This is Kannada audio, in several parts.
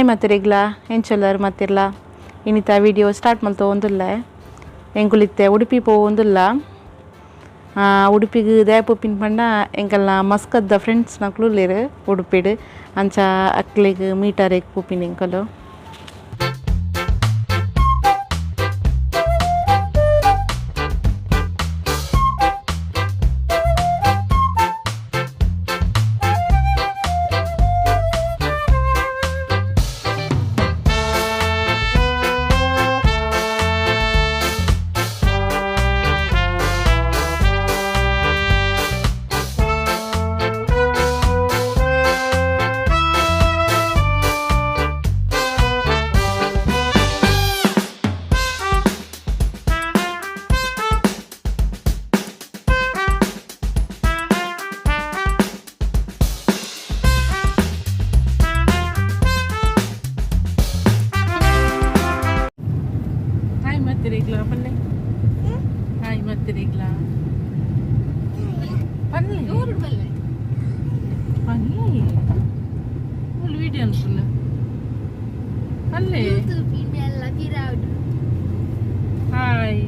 ಹಾಯ್ ಮತ್ತಿರಿಗ್ಲ ಎಂಚಲ್ಲರು ಮತ್ತಿರ್ಲ ಇನ್ನಿತ ವಿಡಿಯೋ ಸ್ಟಾರ್ಟ್ ಮಲ್ತು ಒಂದಿಲ್ಲ ಎಂಕುಲಿತ್ತೆ ಉಡುಪಿ ಪೋವೊಂದಿಲ್ಲ ಉಡುಪಿಗೆ ದೇಪುಪಿನ ಪಂಡ ಎಂಕಲ್ನ ಮಸ್ಕದ ಫ್ರೆಂಡ್ಸ್ ನಕ್ಲುಲ್ಲೇರು ಉಡುಪಿಡು ಅಂಚ ಅಕ್ಲಿಗೆ ಮೀಟರೇಗ್ ಪೂಪಿನ ಎಂಕಲು ಮತ್ತಿರಿಗ್ಲ ಪನ್ನೆ ಹಾಯ್ ಮತ್ತಿರಿಗ್ಲ ಪನ್ನೆ ಪನ್ನೆ ಫುಲ್ ವಿಡಿಯೋ ಅನ್ಸುನ್ನ ಪನ್ನೆ ಹಾಯ್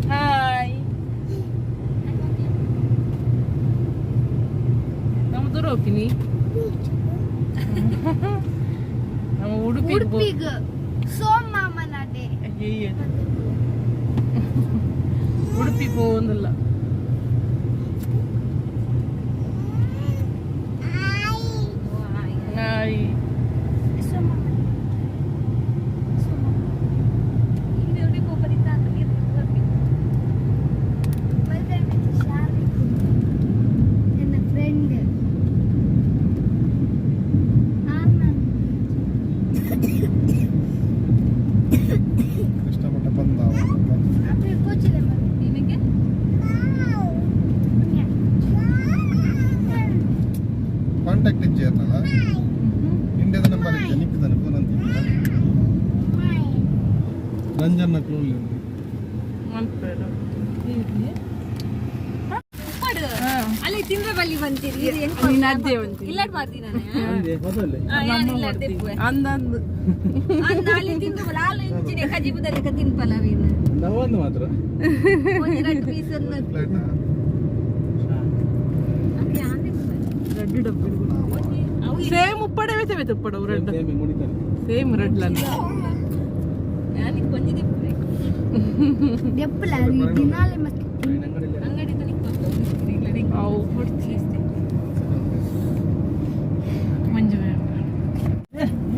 ಹಾಯ್ ನಮ್ಮ ದೂರ ಹೋಗ್ತೀನಿ ನಮ್ಮ ಉಡುಪಿಗೆ ಉಡುಪಿ പോകുന്നില്ല ಕಾಂಟ್ಯಾಕ್ಟ್ ಇಜ್ಜಿಯಲ್ಲ ಇಂಡಿಯಾದ ನಂಬರ್ ಇಜ್ಜ ನಿಕ್ಕಿದ್ದಾನೆ ಫೋನ್ ಅಂತ ರಂಜನ್ನ ಕ್ಲೋಲ್ ಅಲ್ಲಿ ತಿಂದ್ರೆ ಬಲ್ಲಿ ಬಂತೀರಿ ಇಲ್ಲಡ್ ಮಾಡ್ತೀನಿ ಅಂದಂದು ಅಲ್ಲಿ ತಿಂದು ಲಾಲ್ ಇಂಚಿನ ಖಜೀಬದಲ್ಲಿ ತಿನ್ಪಲ್ಲ ನಾವೊಂದು ಮಾತ್ರ ಒಂದು ಪೀಸ್ ಸೇಮ್ ಉಪ್ಪಡೆ ವೇತೆ ಉಪ್ಪಡ ರೆಡ್ ಸೇಮ್ ರೆಡ್ ಲನ್ ನಾನು ಕೊಂಚ ದಿಪ್ಪಬೇಕು ದೆಪ್ಪಲ ದಿನಾಲೆ ಮತ್ತೆ ಅಂಗಡಿ ತನಿಗೆ ಅವು ಹೊಡ್ತೀವಿ ಮಂಜು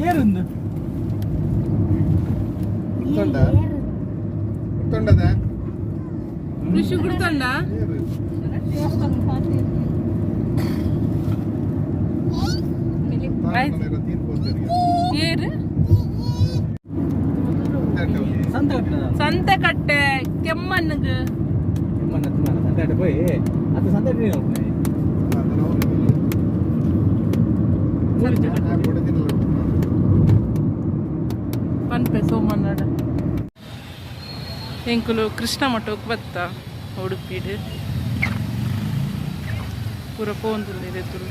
ಏರುಂದು ಗುರ್ತೊಂಡದ ಕೃಷಿ ಗುರ್ತೊಂಡ ಸಂತೆಕಟ್ಟೆ ಕೆಮ್ಮಣ್ಣಗೆ പോയി അത് സന്തോഷം ಪನ್ಪೆ ಸೋಮನಾಡ ಎಂಕುಲು ಕೃಷ್ಣ ಮಠಕ್ಕೆ ಬತ್ತ ಉಡುಪಿಡು ಪೂರ ಪೋಂದುಲ್ಲೇರು ಎದುರು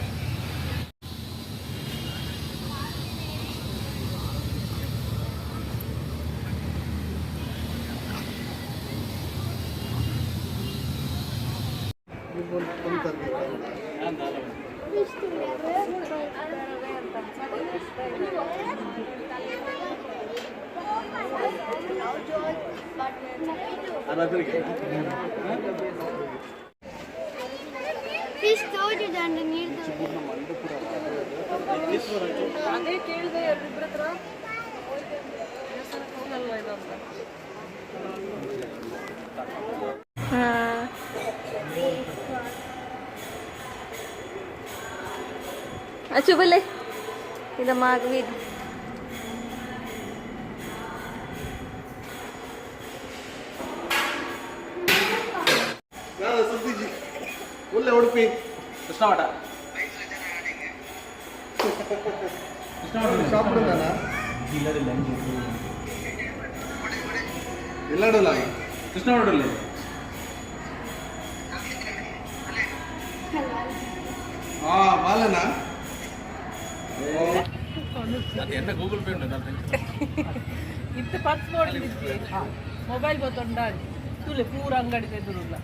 ಅದೇ ಕೇಳಿದೆ ಇಬ್ಬರ ಹತ್ರ ಅಚ್ಚು ಬಲ್ಲೆ ಇದ ಮಾಗವೀದ್ ಒಳ್ಳೆ ಉಡುಪಿ ಕೃಷ್ಣ ಮಠ சாப்பிடுங்கண்ணா ಎಲ್ಲಾಡಲ್ಲ ಕೃಷ್ಣ ಹೊರಡಲ್ಲ ಬಾಲನಾ ಅದೆಲ್ಲ ಗೂಗಲ್ ಪೇ ಉಂಟು ಇತ್ತು ಪರ್ಸ್ ನೋಡ್ಲಿಕ್ಕೆ ಮೊಬೈಲ್ ಗೊತ್ತೊಂಡಾಡಿ ತುಲೆ ಪೂರ ಅಂಗಡಿ ತೆಗೆದಿರಲ್ಲ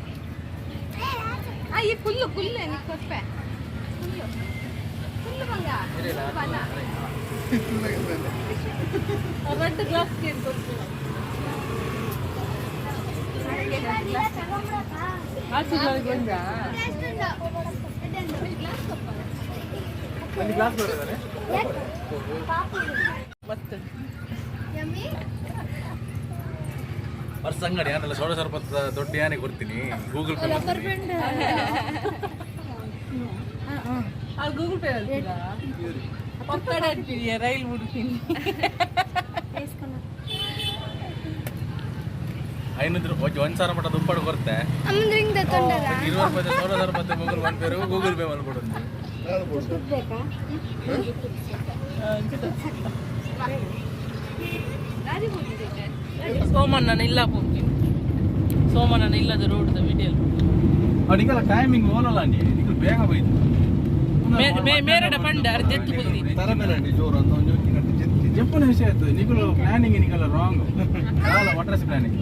ಈ ಫುಲ್ಲು ಫುಲ್ಲು ಕೊಟ್ಟೆ ಫುಲ್ಲು ಫುಲ್ಲು ಬಂಗ ಬಣ್ಣ ರೆಡ್ ಗ್ಲಾಸ್ ಕೇನ್ ಕೊಡ್ತೀವಿ ಆಚೆಗಳಿಗೆ ಬಂದ ಮತ್ತೆ ಪರ್ಸ್ ಅಂಗಡಿ ನಾನೆಲ್ಲ 16,000 ರೂಪಾಯಿ ದೊಡ್ಡ ಯಾನೆ ಕೊಡ್ತೀನಿ ಗೂಗಲ್ ಪೇ ಗೂಗಲ್ ಪೇ ಪಕ್ಕಡ ಇರ್ತೀಯ ರೈಲ್ ಬಿಡ್ತೀನಿ 500 1,000 ಮಟ್ಟ ದುಪ್ಪಡು ಕೊಡ್ತೆ 20 ರೂಪಾಯಿ 16,000 ರೂಪಾಯಿ ಗೂಗಲ್ ಪೇ ಮಾಡ್ಕೊಡೋದು ಸೋಮಣ್ಣನ ಇಲ್ಲ ಹೋಗ್ತೀನಿ ಸೋಮಣ್ಣನ ಇಲ್ಲದ ರೋಡ್ದ ವಿಡಿಯೋ ಅವನಿಗೆಲ್ಲ ಟೈಮಿಂಗ್ ಹೋಗಲ್ಲ ನೀವು ಬೇಗ ಹೋಯ್ತು ಮೇರಡ ಪಂಡ ಅರ್ಜೆಂಟ್ ಹೋಗಿ ಜಪ್ಪನ ವಿಷಯ ಆಯ್ತು ನಿಗಳು ಪ್ಲಾನಿಂಗ್ ನಿಗಲ್ಲ ರಾಂಗ್ ಅಲ್ಲ ಒಟ್ರಾಸಿ ಪ್ಲಾನಿಂಗ್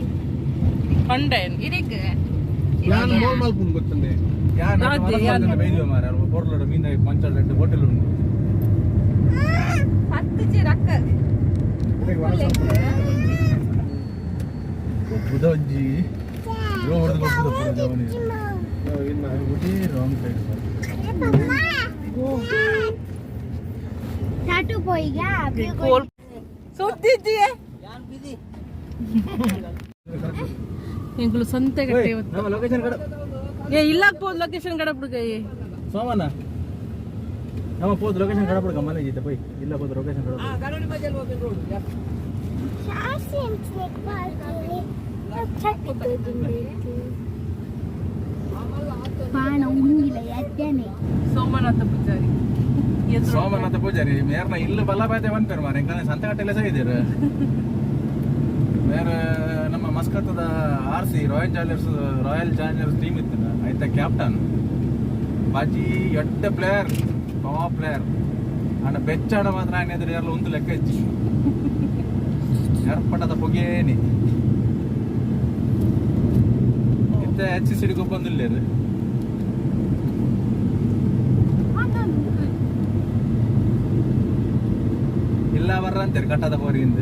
ಪಂಡ ಇದಕ್ಕೆ ನಾನು ಮೋಲ್ ಮಲ್ಪುನ್ ಗೊತ್ತಂದೆ ಬೈದ್ವ ಮಾರ ಬೋರ್ಲೋಡ ಮೀನ ಪಂಚಾಲ್ ರೆಡ್ ಹೋಟೆಲ್ ಉಂಟು 10 ರೊಕ್ಕ ಬುಧಜ್ಜಿ ಹೊಡೆದು ಕೊಡ್ತದ ಪುರ ಜವನಿಗೆ ರಾಂಗ್ ಸೈಡ್ ಟಾಟು ಪೋಯಿಗ ಸುತ್ತಿದ್ದೀಯ ಎಂಗಳು ಸಂತೆ ಗಟ್ಟೆ ನಮ್ಮ ಲೊಕೇಶನ್ ಕಡೆ ಇಲ್ಲ ಪೋದ್ ಲೊಕೇಶನ್ ಕಡೆ ಬಿಡುಗೈ ಸೋಮಣ್ಣ ನಮ್ಮ ಪೋದ್ ಲೊಕೇಶನ್ ಕಡೆ ಬಿಡುಗ ಮನೆ ಜೀತೆ ಪೈ ಇಲ್ಲ ಪೋದ್ ಲೊಕೇಶನ್ ಕಡೆ ಪಾಣ ಉಂಗಿಲ್ಲ ಎತ್ತೇನೆ ಸೋಮನಾಥ ಪೂಜಾರಿ ಮೇರ್ನ ಇಲ್ಲಿ ಬಲ್ಲಬಾಯ್ತೆ ಬಂತೇರು ಮಾರ ಎಂಕನೆ ಸಂತೆಗಟ್ಟೆಲ್ಲ ಸಹ ಇದ್ದೀರ ಮೇರೆ ನಮ್ಮ ಮಸ್ಕತ್ತದ RC ರಾಯಲ್ ಚಾಲೆಂಜರ್ಸ್ ಟೀಮ್ ಇತ್ತು ಆಯ್ತಾ ಕ್ಯಾಪ್ಟನ್ ಬಾಜಿ ಎಡ್ಡ ಪ್ಲೇಯರ್ ಟಾಪ್ ಪ್ಲೇಯರ್ ಅಂಡ ಬೆಚ್ಚಾಡ ಮಾತ್ರ ఆయన ಎದುರು ಎಲ್ಲ ಒಂದು ಲೆಕ್ಕ ಹೆಚ್ಚಿ ಏರ್ಪಟ್ಟದ ಪೊಗೇನಿ ಇಂತ ಹೆಚ್ಚಿ ಸಿಡಿಗೊ ಬಂದಿಲ್ಲೇರು ಇಲ್ಲ ಬರ್ರ ಅಂತಾರೆ ಕಟ್ಟದ ಬೋರಿಗಿಂದ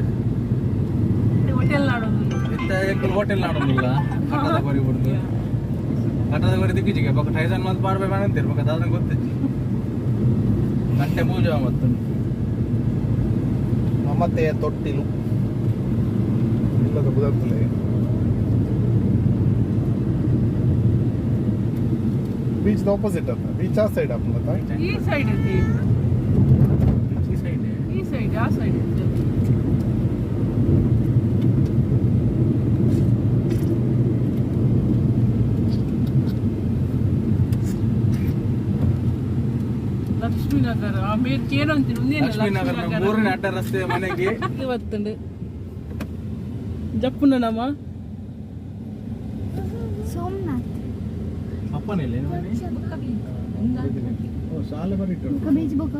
ಹೋಟೆಲ್ ನಾಡೋದಿಲ್ಲ ಕಟ್ಟದ ಬೋರಿ ಬಿಡುದು ಕಟ್ಟದ ಬೋರಿ ದಿಕ್ಕಿಜಿಗೆ ಬೊಕ್ಕ ಟೈಸನ್ ಮಂತ್ ಮಾಡ್ಬೇಕು ಅಂತೀರಿ ಬೊಕ್ಕ ಅದನ್ನ ಗೊತ್ತಿಜ್ಜಿ ಗಂಟೆ ಮೂಜ ಮತ್ತು ಮತ್ತೆ ತೊಟ್ಟಿಲು ಇಲ್ಲದ ಬುಧತ್ತಲೆ ಬೀಚ್ ಆಪೋಸಿಟ್ ಅಂತ ಬೀಚ್ ಆ ಸೈಡ್ ಅಪ್ಪ ಈ ಸೈಡ್ ಐತಿ ಈ ಸೈಡ್ ಆ ಸೈಡ್ ಐತಿ ಲಕ್ಷ್ಮೀನಗರ ಆಮೇಲೆ ಕೇಳಂತೀನಿ ಲಕ್ಷ್ಮೀನಗರ ಮೂರನೇ ಅಡ್ಡ ರಸ್ತೆ ಮನೆಗೆ ಇವತ್ತಂಡು ಜಪ್ಪುನ ನಮ್ಮ ಸೋಮನಾಥ್ ಅಪ್ಪನಿಲ್ಲ ಶಾಲೆ ಬರೀಟ್ಟು ಬೀಚ್ ಬೊಕ್ಕ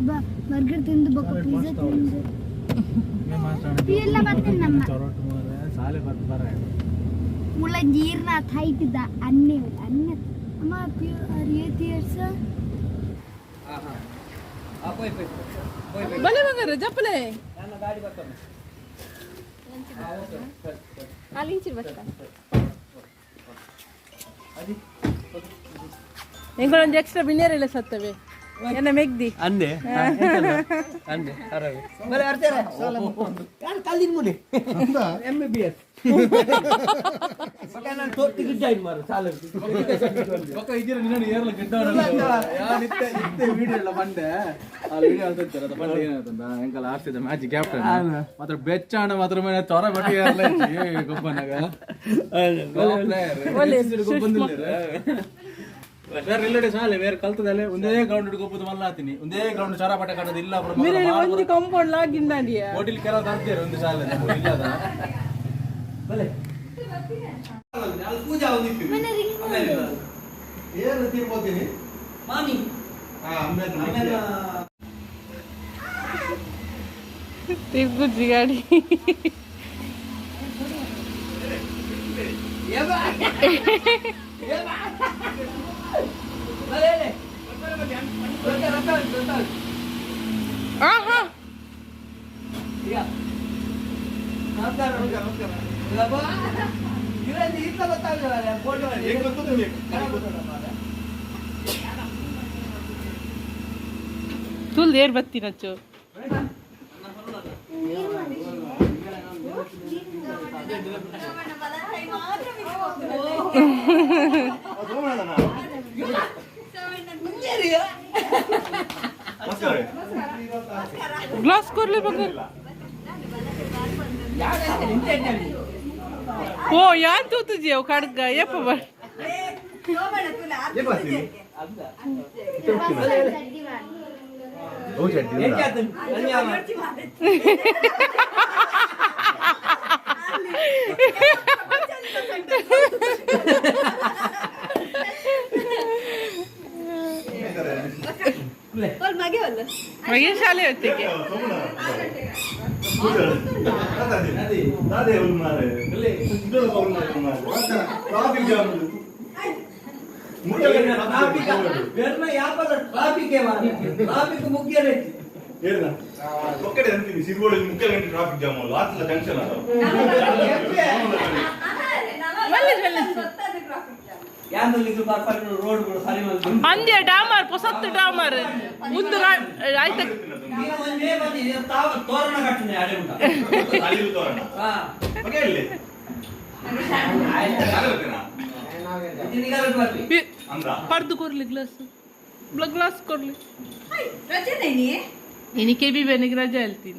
ಬರ್ಗರ್ ತಿಂದು ಬೊಕ್ಕ ಪಿಜ್ಜಾ ತಿಂದು ಎಲ್ಲ ಬರ್ತೀನಿ ನಮ್ಮ ಶಾಲೆ ಬರ ಮುಳ್ಳ ಜೀರ್ನಾಥ್ ಹೈಟಿದ್ದ ಅನ್ನೆ ಅನ್ನ ಅಮ್ಮ ರಿಯೇತಿಯರ್ಸ ಬಲೆ ಬಂಗಾರ ಜಪ್ಪಲೆ ಎಂಗಳೊಂದು ಎಕ್ಸ್ಟ್ರಾ ಬಿನ್ನೇರೆಲ್ಲ ಸತ್ತವೆ ಎನ್ನ ಮೆಗ್ದಿ ಅಂದೆ ಅಂದೆ ಅರವೆ ಬಲೆ ಅರ್ತಾರೆ ಯಾರು ಕಲ್ಲಿನ ಮುನಿ MBBS ಮಗ ನಾನು ತೊಟ್ಟಿ ಗಿಡ್ಡಾಯ್ತು ಮಾರು ಸಾಲ ಪಕ್ಕ ಇದ್ದೀರ ನಿನ್ನ ಏರ್ಲ ಗಿಡ್ಡವರಲ್ಲ ಯಾರು ಇತ್ತೆ ವಿಡಿಯೋ ಎಲ್ಲ ಬಂದೆ ಆ ವಿಡಿಯೋ ಹೇಳ್ತಿರ್ತಾರೆ ಅದು ಬಂದೆ ಏನಾಯ್ತಂತ ಎಂಕಲ್ ಆಡ್ತಿದ್ದ ಮ್ಯಾಚ್ ಕ್ಯಾಪ್ಟನ್ ಮಾತ್ರ ಬೆಚ್ಚಾಣ ಮಾತ್ರ ಮೇಲೆ ತೊರ ಬಟ್ಟಿ ಏರ್ಲ ಗೊಬ್ಬನಾಗ ಬೇರೆ ಇಲ್ಲಡೆ ಸಾಲೆ ಬೇರೆ ಕಲ್ತದಲ್ಲೇ ಒಂದೇ ಗ್ರೌಂಡ್ ಹಿಡ್ಕೊಬೋದು ಮಲ್ಲ ಆತೀನಿ ಒಂದೇ ಗ್ರೌಂಡ್ ಚಾರ ಪಟ ಕಟ್ಟೋದು ಇಲ್ಲ ಒಂದು ಕಾಂಪೌಂಡ್ ಲಾಗಿಂದಾಡಿಯ ಹೋಟೆಲ್ ಕೆಲವು ತರ್ತೀರ ಒಂದು ಸಾಲೆ ಇಲ್ಲದ ಪೂಜಾ ಏನು ತಿರ್ಬೋತೀನಿ ಮಾಮಿ ತಿರ್ಗುಜ್ಜಿ ಗಾಡಿ ಆಹಾ ತುಲ್ ಏರ್ ಬತ್ತೀನಚ್ಚು ग्लास करले बघ हो यार तू तुझे खडगा ये पण मागे शाले होते की ಟ್ರಾಫಿಕ್ ಮುಖ್ಯ ಒಕ್ಕಡೆ ಅಂತೀನಿ ಸಿರ್ಗೋಳಿ ಮುಖ್ಯ ಗಂಟೆ ಟ್ರಾಫಿಕ್ ಜಾಮ್ ಲಾಸ್ಟ್ ಜಂಕ್ಷನ್ ಅಂದ್ಯ ಡಾಮರ್ ಹೊಸತ್ತು ಡಾಮರ್ ಒಂದು ಆಯ್ತ ತೋರಣ ಕಟ್ಟನೆ ಅಡೆ ಉಂಟು ತೋರಣ ಹೇಳಿ पर्द करले ग्लास ग्लास करले इनके भी बने राजा आलती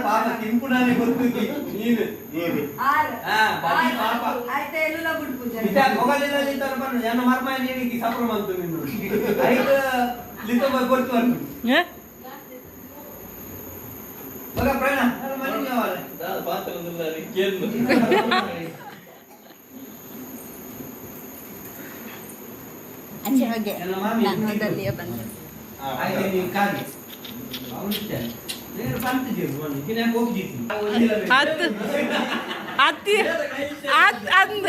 ಪಾಪ ತಿನ್ಪುಣಾನೆ ಗೊತ್ತಿದ್ದಿ ನೀನು ಮೊಬೈಲಿನಲ್ಲಿ ತರಬಾರ್ದು ನನ್ನ ಮರ್ಮ ನೀರಿಗೆ ಸಫರ ಬಂತು ನೀನು ಐದು ಲಿಟೋ ಗೊತ್ತು ಬಂತು ಬಗ ಪ್ರಾಣ ಮನೆ ಯಾವಾಲೆ ದಾದ ಪಾತ್ರದಿಂದ ಕೇಳು ಅಚ್ಚೆ ಹೋಗೆ ನನ್ನ ಮಾಮಿ ನನ್ನದಲ್ಲಿಯೇ ಬಂದೆ ಆಯ್ತು ನೀವು ಕಾಗಿ ಅವನಿಷ್ಟೇ నేను పంట చేస్తాను కినే కోక్ చేసి ಅತ್ತಿ ಅಂದ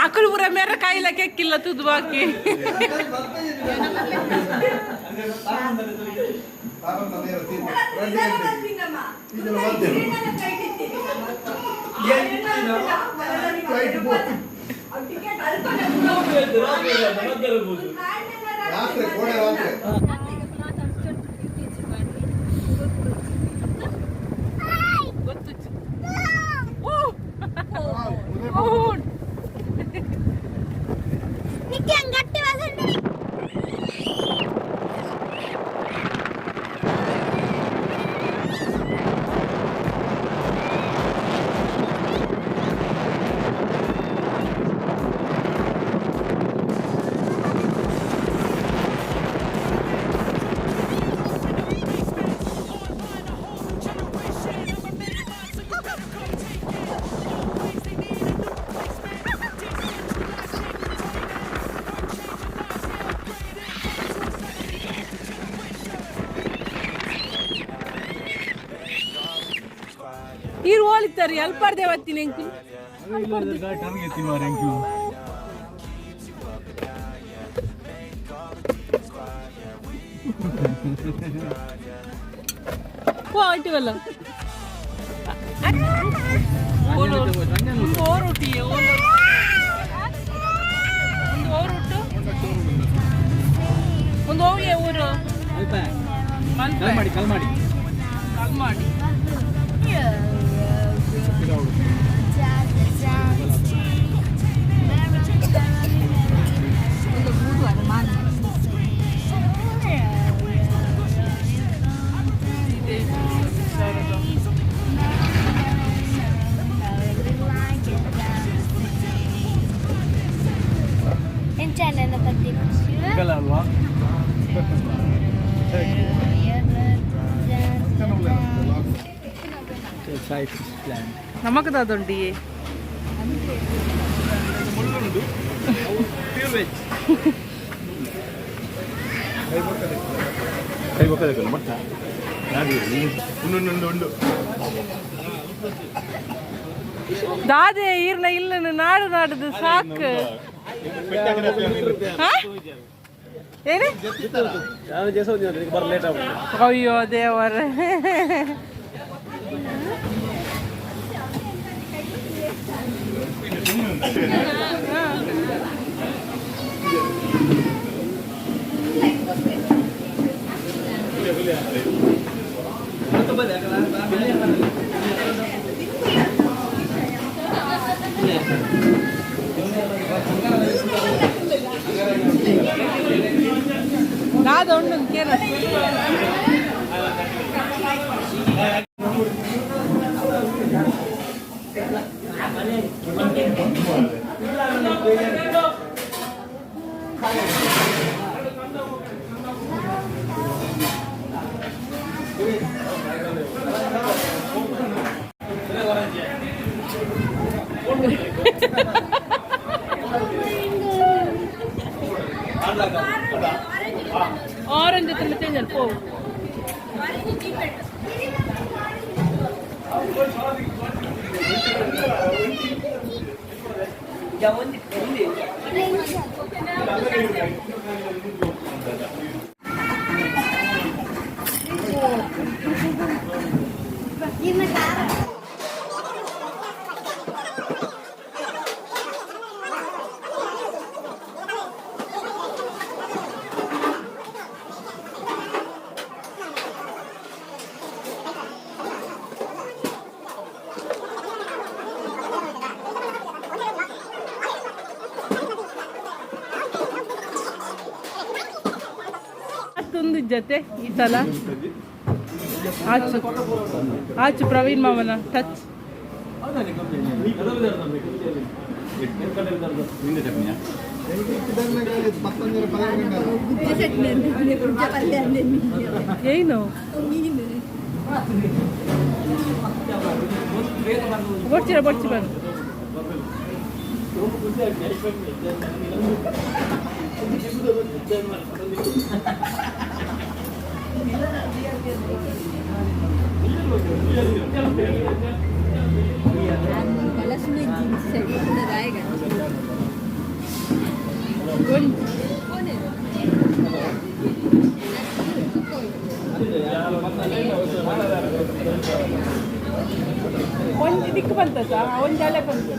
ಅಕಲು ಪುರ ಮೇರ ಕಾಯಿಲ ಕೆಕ್ಕಿಲ್ಲ ತುದು ಬಾಕಿ ಇರು ಹೋಲಿತಾರೆ ಅಲ್ಪಾರ್ದೆ ಅವತ್ತಿನ ಅಂಕಲ್ ಓ ಆಂಟಿವಲ್ಲ ಒಂದು ಓರುಟಿ ಒಂದು ಓರುಟ್ಟು ಒಂದು ಹೋಗಿ ಊರು ಕಲ್ಮಾಡಿ ಚಾನಲ್ ಬಗ್ಗೆ ಅಲ್ವಾ ನಮಗದಾದುಂಡಿ ಕೈ ಬಕ್ಕದಕ್ಕಲ್ಲ ಮಟ್ಟ ಉಂಡು ದಾದೆ ಈರ್ನ ಇಲ್ಲನು ನಾಡು ನಾಡದು ಸಾಕು ಹಾ? ಏನು ಅಯ್ಯೋ ದೇವರ ನಾದ ಉಂಡು ಕೇಳ ಆರೆಂಜ್ ಹತ್ರ ಚೇಂಜ್ ಅಲ್ಪ ಮತ್ತೊಂದು ಜೊತೆ ಈ ಸಲ ಆಚು ಪ್ರವೀಣ್ ಮಾಮನ ಟಚ್ ಏನು ಬಡ್ಚಿರ ಬಡ್ಚಿ ಬಂದು ಒಂದು ದಿಕ್ಕು ಬಂತ ಒಂದು ಜಾಲೆ ಬಂತು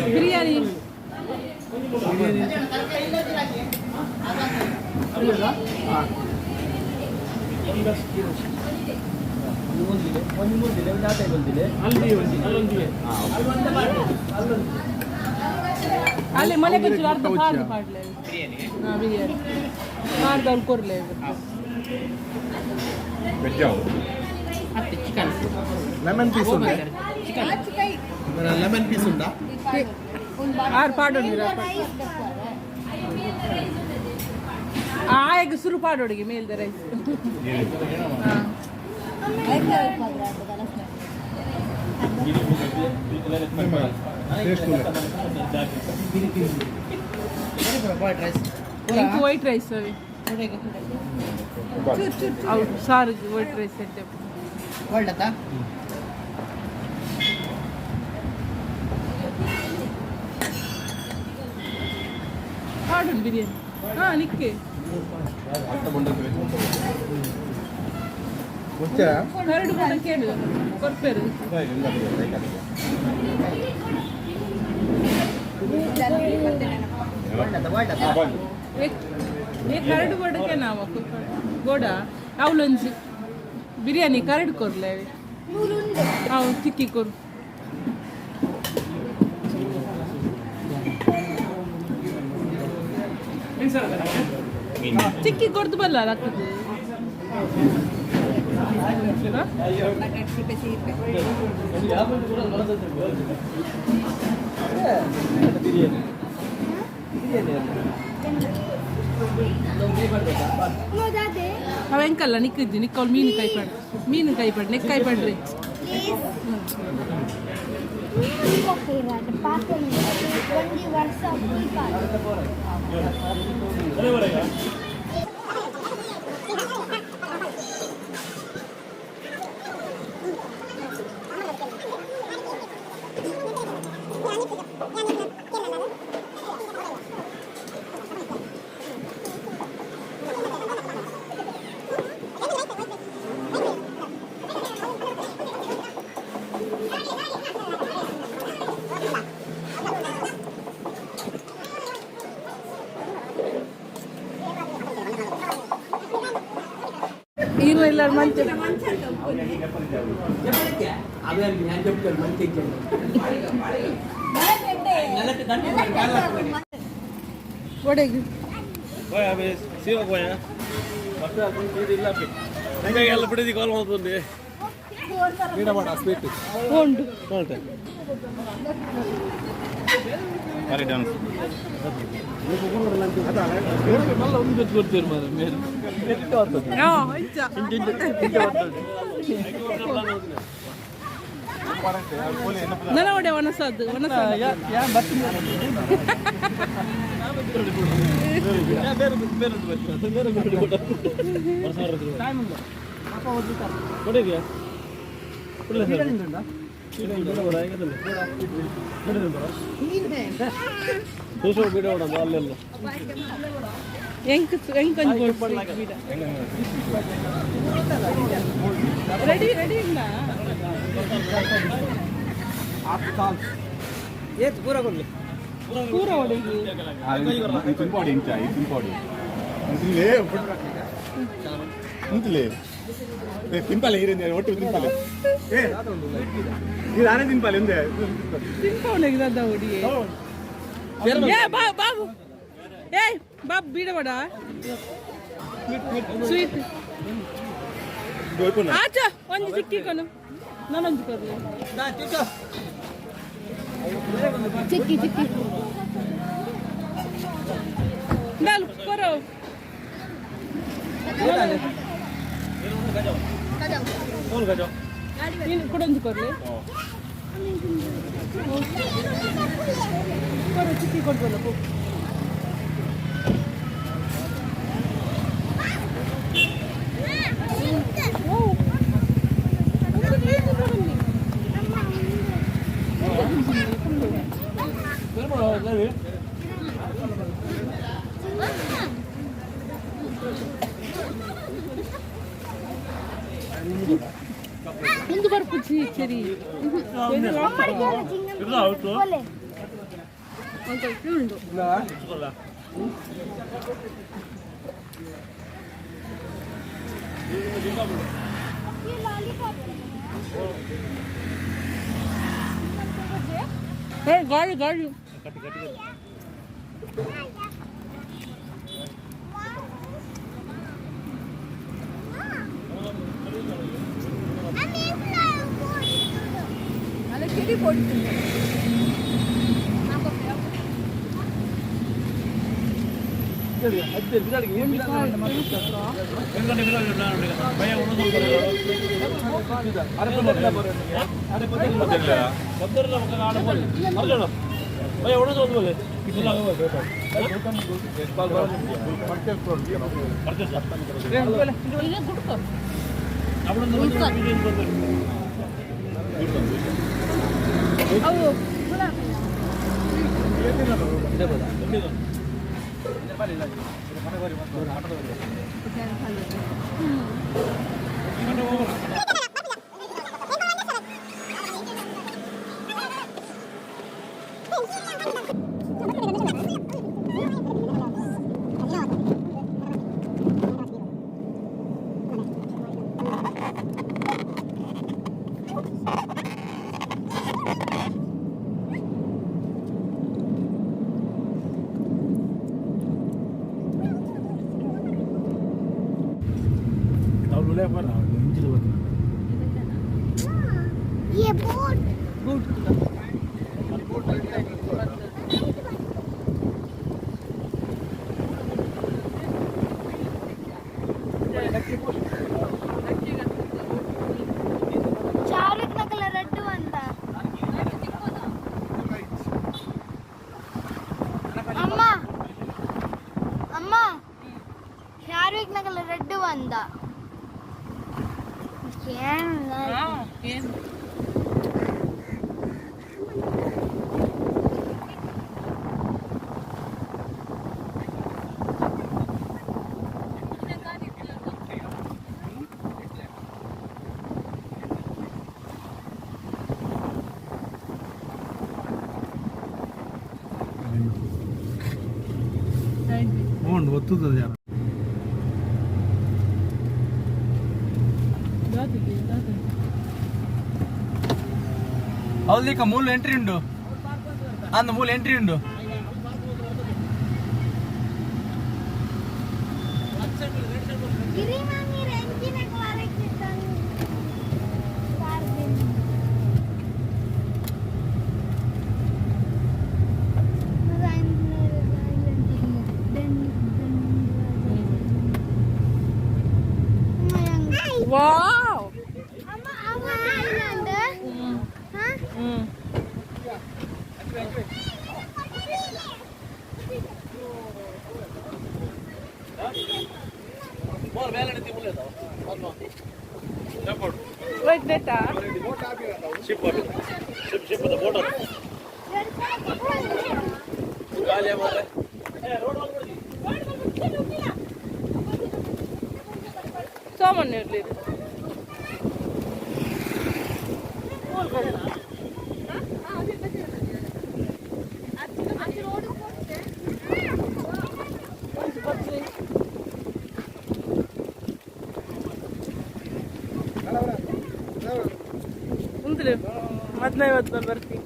ಬಿರಿಯಾನಿ ಅಲ್ಲಿ ಮನೆ ಬಂದು ಅರ್ಧ ಪಾರ್ದು ಪಾಡ್ಲೆ ಬಿರಿಯಾನಿ ಮಾಡ್ದವ್ರು ಕೊರ್ಲೆ ಚಿಕನ್ ಲೆಮನ್ ಪೀಸ್ ಉಂಟಾ ಲೆಮನ್ ಪೀಸ್ ಉಂಟಾ ಆರು ಪಾಡು ಆಗ ಸುರು ಪಾಡೋಡಿಗೆ ಮೇಲ್ದ ರೈಸ್ ವೈಟ್ ರೈಸ್ ಅವಿ ಹೌದು ಸಾರು ವೈಟ್ ರೈಸ್ ಸೆಟ್ ಆಡು ಬಿರಿಯಾನಿ ಹಾಂ ನಿಕ್ಕೆ ಎರಡು ಕೂಡ ಕೇಳು ಕೊಡ್ಪೇರು एक करड बोर्ड के नाम गोड़ा आवलंजी बिर्याणी करड कोरले हांव चिक्की कोर चिक्की कोर्द बल्ला लागतದೆ ಅವ ಎಂಕಲ್ಲ ನಿಕ್ಕಿದ್ದಿ ನಿಕ್ಕವ್ಳು ಮೀನು ಕೈ ಪಡ್ ನೆಕ್ ಕೈ ಪಡ್ರಿ ಇಲ್ಲ ಮಂಚ ಒಡೆಗೆ ಎಲ್ಲ ಬಿಡಿದಿ ಕಾಲ್ ಮಾಡ್ಬಂದು ನೀಡ ಮಾಡ ಸ್ವೀಟ್ ಉಂಟು Mari dance. ನನ್ನ ಒಡೆ ಒಣಸದ್ದು ರೆಡಿ ರೆಡಿ ಇಲ್ಲ ಪೂರ ಕೊಡ್ಲಿ ಪೂರ ಹೊಡೆಗಿ ತಿನ್ಪಾಡಿ ಇಂಚ ಈ ತಿನ್ಪಾಡಿ ಅಂತಿಲೇ ತಿಂಪಾಲೆ ಹೀರೇನೆ ಒಟ್ಟು ತಿಂಪಾಲೆ ಈ ನಾನೇ ತಿಂಪಾಲೆ ಒಂದೇ ತಿನ್ಕೊಂಡೋಗಿ ದದ್ದ ಹೊಡಿ ಏ ಬಾಬು ಏಯ್ ಬಾಬು ಬೀಡಬೇಡ ಸ್ವೀಟ್ ಆಚ ಒಂದು ಚಿಕ್ಕಿಕೊನು ನಾನೊಂದು ಕೊರ್ಲಿ ಚಿಕ್ಕಿ ಚಿಕ್ಕಿ ನಾಲ್ ಕೊರೋ ನೀನು ಕೊಡೊಂದು ಕೊರ್ಲಿ ಕೊಡು ಚಿಕ್ಕಿ ಕೊಡ್ಬಲ್ಲ ಮುಂದೆ ಬರ್ಪುಚ್ಚಿ ಸರಿ ಗಾಳಿ ಗಾಳಿ ये बोट चारुक नकल रेड अंत अम्मा अम्मा चारुक नकल रेड अंत ಒತ್ತುತ್ತದೆ ಯಾರು అవును ఇక మూడు ఎంట్రీ ఉండు అంద మూడు ఎంట్రీ ఉండు गिरी मामी रेंजी ने क्वारे कितन कार दिन ವಾವ್ अम्मा अम्मा आइलैंड हां బాల్ వేలనే తిప్పులేదా చెప్పడు like that ship the border గాలి మారే రోడ్ వాల్ కొడి ಸಾಮಾನ್ಯ ಇರಲಿದೆ ಮುಂದೆ 15 ಬರ್ತೀನಿ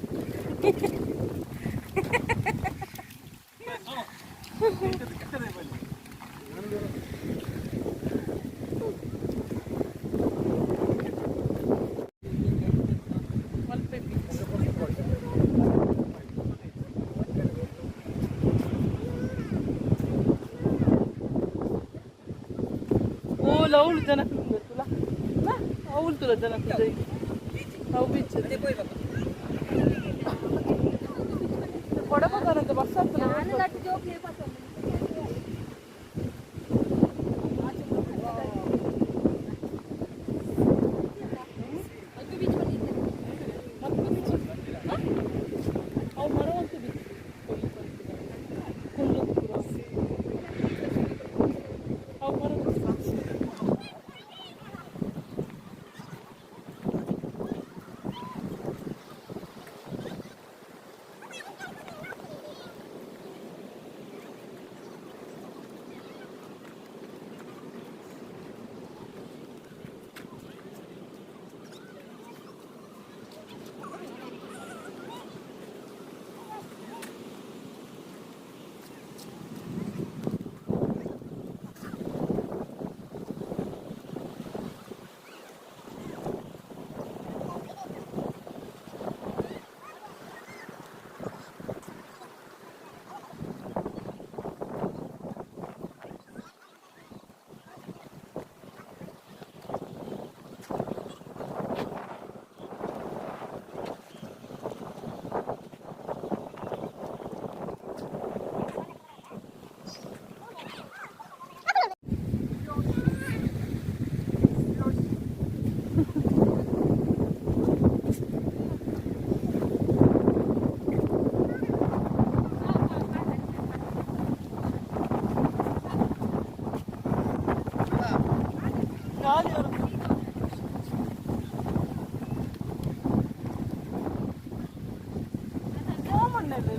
أول جنك من لا لا أول تلا جنك زي أو بيتش تبوي بقى بڑا بقى أنا تبصت أنا لا تجوك ليه بس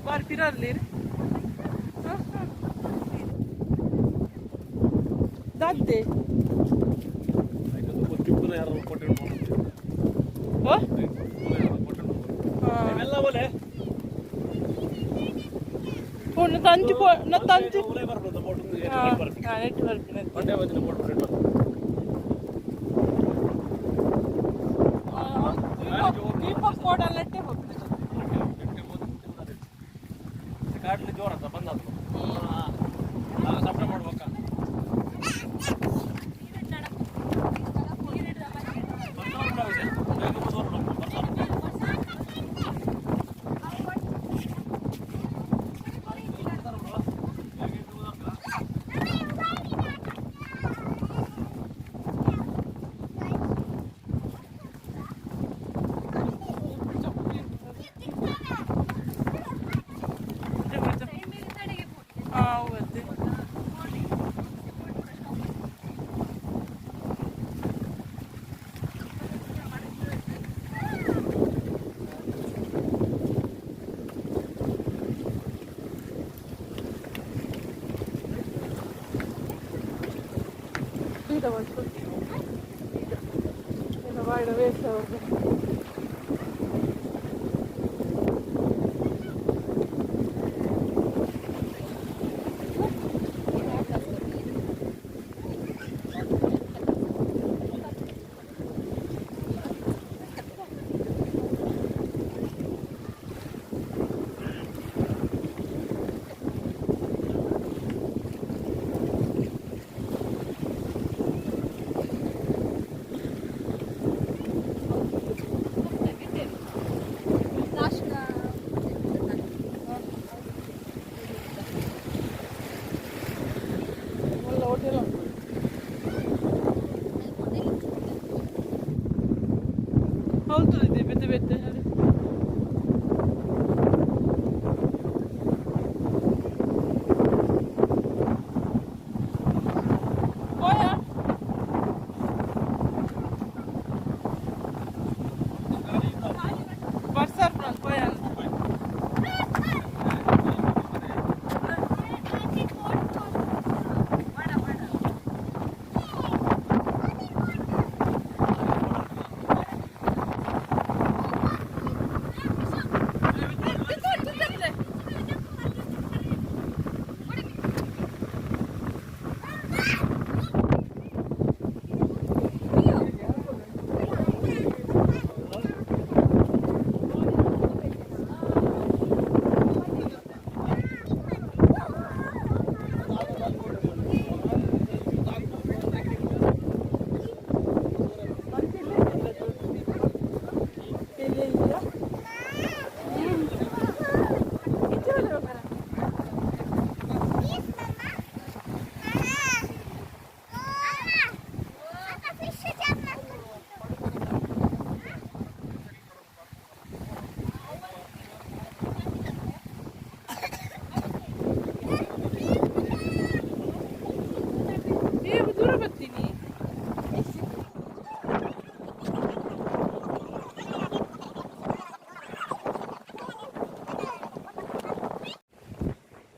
ಬಾರಿ ತಿರಲಿ ದಾದ್ದೆ ತಂಚು ತಂಚು ನೆಟ್ವರ್ಕ್ ರೋಡಲ್ಲೇ ಹೋಗ್ತದೆ ಕಾಡ್ಲಿ ಜೋರ ಅಂತ ಬಂದದ್ದು ಸಪ್ಲೈ ಮಾಡ್ಬೇಕ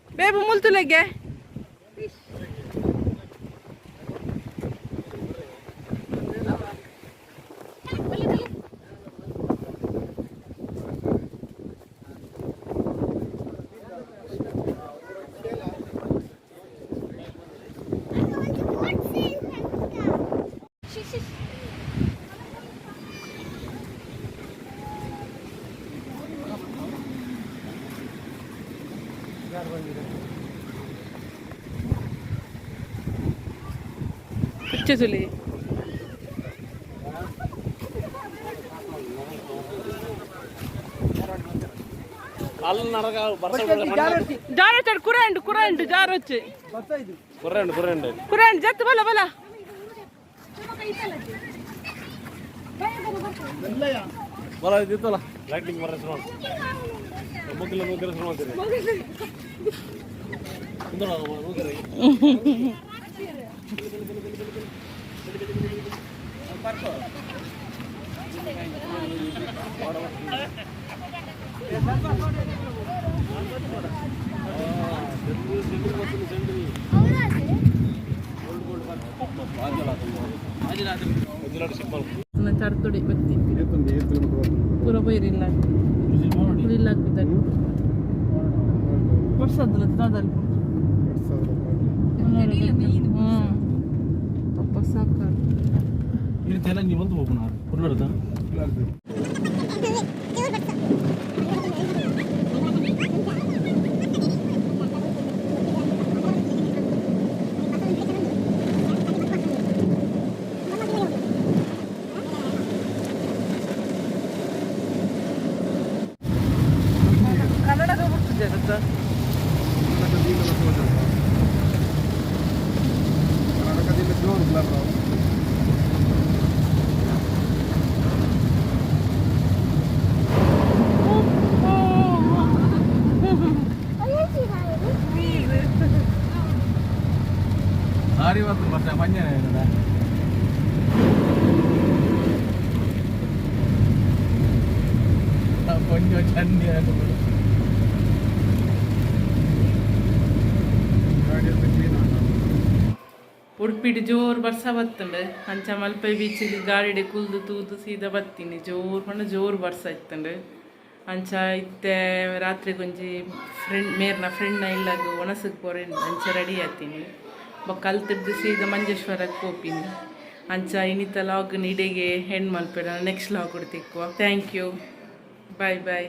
ಬೇಬು ಮುಲ್ತುಲೆಗೆ ತುಲಿ జారొచ్చాడు కురండు జారొచ్చి కురండు జత్తు బల బల ಬರ ಇದ್ದಿತ್ತಲ್ಲ ಲೈಟಿಂಗ್ ಬರ ಸುಮಾರು ಮುಗಿಲ ಮುಗಿಲ ಸುಮಾರು ಚಡ್ತುಡಿ ವ್ಯಕ್ತಿ ಪೂರ ಬೈರಿಲ್ಲ ಇಲ್ಲ ಆಗ್ತಿದ್ದಾರೆ ವರ್ಷದ ದಾದಲ್ಲಿ ಪಪ್ಪ ಸಾಕು ಇದು ತೆಲ ನೀ ಒಂದು ಹೋಗೋಣ ಕುರ್ಲಡ್ದ ಕನ್ನಡದ ಬಿಡ್ತಿದ್ದೆ ಗೊತ್ತಾ ಕರ್ನಾಟಕದಿಂದ ಜೋರು ಬ್ಲರ್ ಆಡಿ ಇವತ್ತು ಮತ್ತೆ ಮಂಜಾನೆ ಏನದ ಕೊಂಚ ಚಂದಿ ಗಾಡಿಯಲ್ಲಿ ಕ್ಲೀನ್ ಆಗ ಉಡುಪಿಡ್ ಜೋರು ಬರ್ಸ ಬತ್ತಂಡು ಅಂಚ ಮಲ್ಪೆ ಬೀಚಿಗೆ ಗಾಡಿಡೆ ಕುಲ್ದು ತೂದು ಸೀದಾ ಬತ್ತೀನಿ ಜೋರು ಪಂಡ ಜೋರು ಬರ್ಸ ಇತ್ತಂಡು ಅಂಚ ಇತ್ತೆ ರಾತ್ರಿ ಕೊಂಚಿ ಮೇರ್ನ ಫ್ರೆಂಡ್ನ ಇಲ್ಲಾಗ ಒಣಸಕ್ಕೆ ಪೋರೆ ಅಂಚ ರೆಡಿ ಆತೀನಿ ಕಲ್ತಿದ್ದು ಸೀದಾ ಮಂಜೇಶ್ವರಕ್ಕೆ ಹೋಗ್ತೀನಿ ಅಂಚ ಇನ್ನಿತ ಲಾಗ್ ನಿಡೆಗೆ ಹೆಣ್ಣು ಮಲ್ಪೆಡ ನೆಕ್ಸ್ಟ್ ಲಾಗ್ ಕೊಡ್ತಿಕ್ವ ಥ್ಯಾಂಕ್ ಯು ಬಾಯ್ ಬಾಯ್